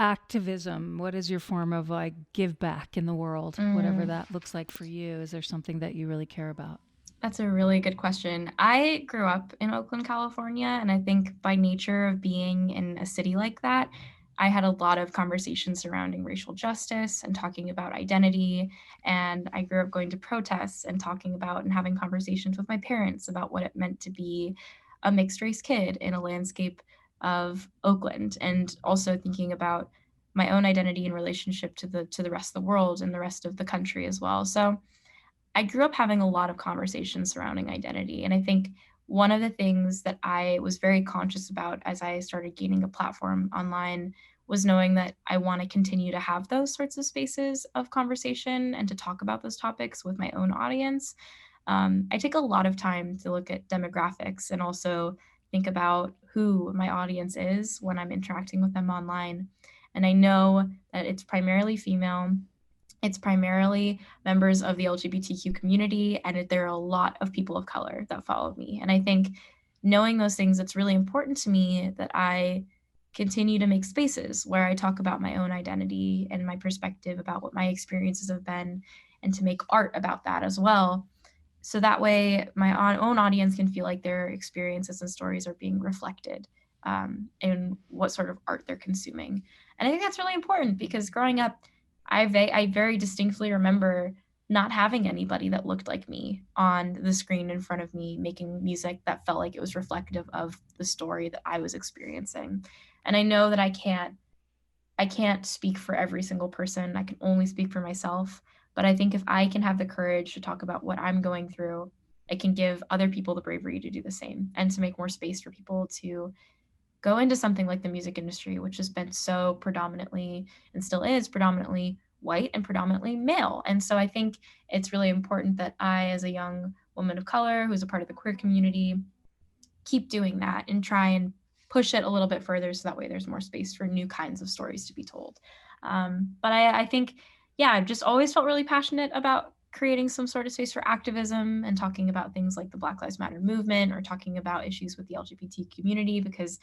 activism? What is your form of like give back in the world, whatever that looks like for you? Is there something that you really care about? That's a really good question. I grew up in Oakland, California, and I think by nature of being in a city like that, I had a lot of conversations surrounding racial justice and talking about identity. And I grew up going to protests and talking about and having conversations with my parents about what it meant to be a mixed race kid in a landscape of Oakland, and also thinking about my own identity in relationship to the rest of the world and the rest of the country as well. So I grew up having a lot of conversations surrounding identity. And I think one of the things that I was very conscious about as I started gaining a platform online was knowing that I want to continue to have those sorts of spaces of conversation and to talk about those topics with my own audience. I take a lot of time to look at demographics and also think about who my audience is when I'm interacting with them online. And I know that it's primarily female. It's primarily members of the LGBTQ community, and there are a lot of people of color that follow me. And I think knowing those things, it's really important to me that I continue to make spaces where I talk about my own identity and my perspective about what my experiences have been, and to make art about that as well. So that way, my own audience can feel like their experiences and stories are being reflected in what sort of art they're consuming. And I think that's really important because growing up, I very distinctly remember not having anybody that looked like me on the screen in front of me, making music that felt like it was reflective of the story that I was experiencing. And I know that I can't speak for every single person. I can only speak for myself. But I think if I can have the courage to talk about what I'm going through, it can give other people the bravery to do the same and to make more space for people to go into something like the music industry, which has been so predominantly and still is predominantly white and predominantly male. And so I think it's really important that I, as a young woman of color who's a part of the queer community, keep doing that and try and push it a little bit further so that way there's more space for new kinds of stories to be told. But I think, yeah, I've just always felt really passionate about creating some sort of space for activism and talking about things like the Black Lives Matter movement or talking about issues with the LGBT community, because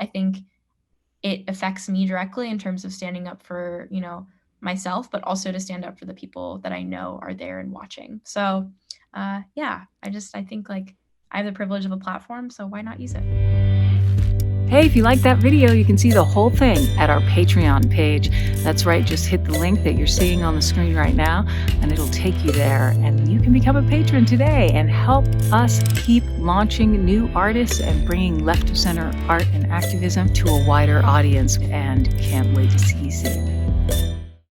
I think it affects me directly in terms of standing up for, myself, but also to stand up for the people that I know are there and watching. So, yeah, I think like I have the privilege of a platform, so why not use it? Hey, if you like that video, you can see the whole thing at our Patreon page. That's right, just hit the link that you're seeing on the screen right now, and it'll take you there. And you can become a patron today and help us keep launching new artists and bringing left-of-center art and activism to a wider audience. And can't wait to see you soon.